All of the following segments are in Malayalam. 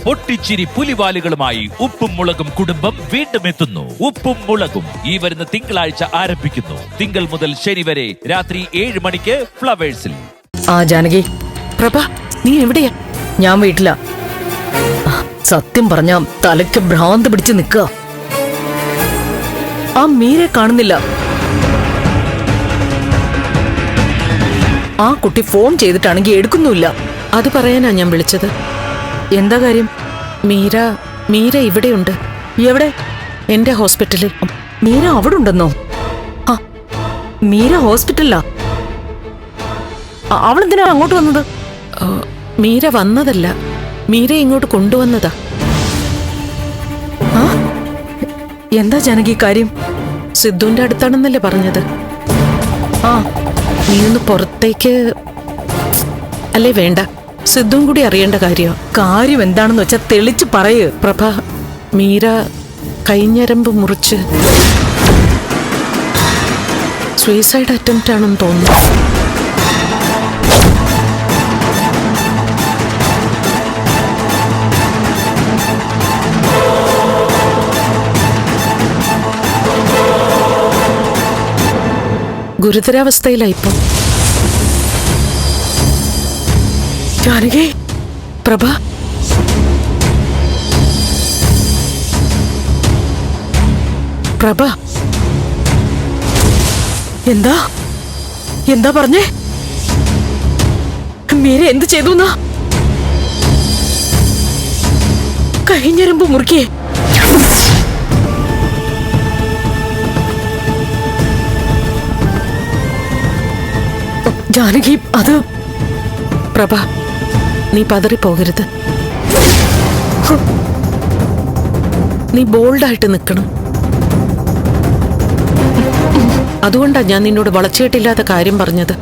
പൊട്ടിച്ചിരി പുലിവാലുകളുമായി ഉപ്പും മുളകും കുടുംബം വീണ്ടും എത്തുന്നു. ഉപ്പും മുളകും ഈ വരുന്ന തിങ്കളാഴ്ച ആരംഭിക്കുന്നു. തിങ്കൾ മുതൽ ശനി വരെ രാത്രി 7 മണിക്ക് ഫ്ലവേഴ്സിൽ. ജാനകി, പ്രഭ, നീ എവിടെയാ? ഞാൻ വീട്ടിലാ. സത്യം പറഞ്ഞ തലയ്ക്ക് ഭ്രാന്ത് പിടിച്ച് നിൽക്കുക. ആ മീരെ കാണുന്നില്ല. ആ കുട്ടി ഫോൺ ചെയ്തിട്ടാണെങ്കിൽ എടുക്കുന്നുമില്ല. അത് പറയാനാ ഞാൻ വിളിച്ചത്. എന്താ കാര്യം? മീര ഇവിടെയുണ്ട്. എവിടെ? എന്റെ ഹോസ്പിറ്റലിൽ. മീര അവിടെ ഉണ്ടെന്നോ? മീര ഹോസ്പിറ്റലിലാ? അവളെന്തിനാ അങ്ങോട്ട് വന്നത്? മീര വന്നതല്ല, മീര ഇങ്ങോട്ട് കൊണ്ടുവന്നതാ. എന്താ ജാനകി കാര്യം? സിദ്ധുവിന്റെ അടുത്താണെന്നല്ലേ പറഞ്ഞത്? നീ ഒന്ന് പുറത്തേക്ക്. അല്ലേ വേണ്ട, സിദ്ധുവും കൂടി അറിയേണ്ട കാര്യം എന്താണെന്ന് വെച്ചാ തെളിച്ച് പറയ്. പ്രഭ, മീര കൈഞ്ഞരമ്പ് മുറിച്ച് സൂയിസൈഡ് അറ്റംപ്റ്റ് ആണെന്ന് തോന്നുന്നു. ഗുരുതരാവസ്ഥയിലായിപ്പോ. ജാനകി, പ്രഭ, പ്രഭ, എന്താ എന്താ പറഞ്ഞേ? മീര എന്ത് ചെയ്തു? കൈഞ്ഞരമ്പ് മുറുക്കിയേ? ജാനകി, അത്... പ്രഭ, നീ പതറിപ്പോകരുത്. നീ ബോൾഡായിട്ട് നിൽക്കണം. അതുകൊണ്ടാ ഞാൻ നിന്നോട് വളച്ചുകെട്ടില്ലാത്ത കാര്യം പറഞ്ഞത്.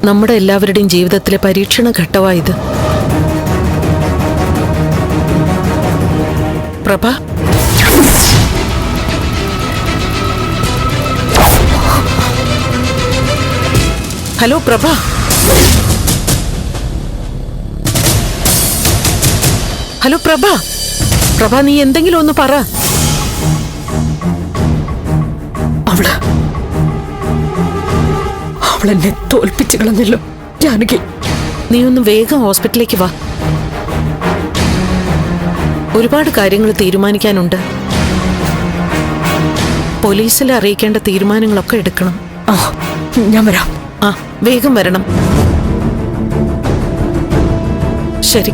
നമ്മുടെ എല്ലാവരുടെയും ജീവിതത്തിലെ പരീക്ഷണ ഘട്ടമായത്. പ്രഭ, ഹലോ പ്രഭ. ഹലോ പ്രഭ. പ്രഭ, നീ എന്തെങ്കിലും ഒന്ന് പറ. അവളെന്നെ തോൽപ്പിച്ചു കളഞ്ഞല്ലോ ജാനകി. നീ ഒന്ന് വേഗം ഹോസ്പിറ്റലിലേക്ക് വാ. ഒരുപാട് കാര്യങ്ങൾ തീരുമാനിക്കാനുണ്ട്. പോലീസിൽ അറിയിക്കേണ്ട തീരുമാനങ്ങളൊക്കെ എടുക്കണം. ഞാൻ വരാം. വേഗം വരണം. ശരി.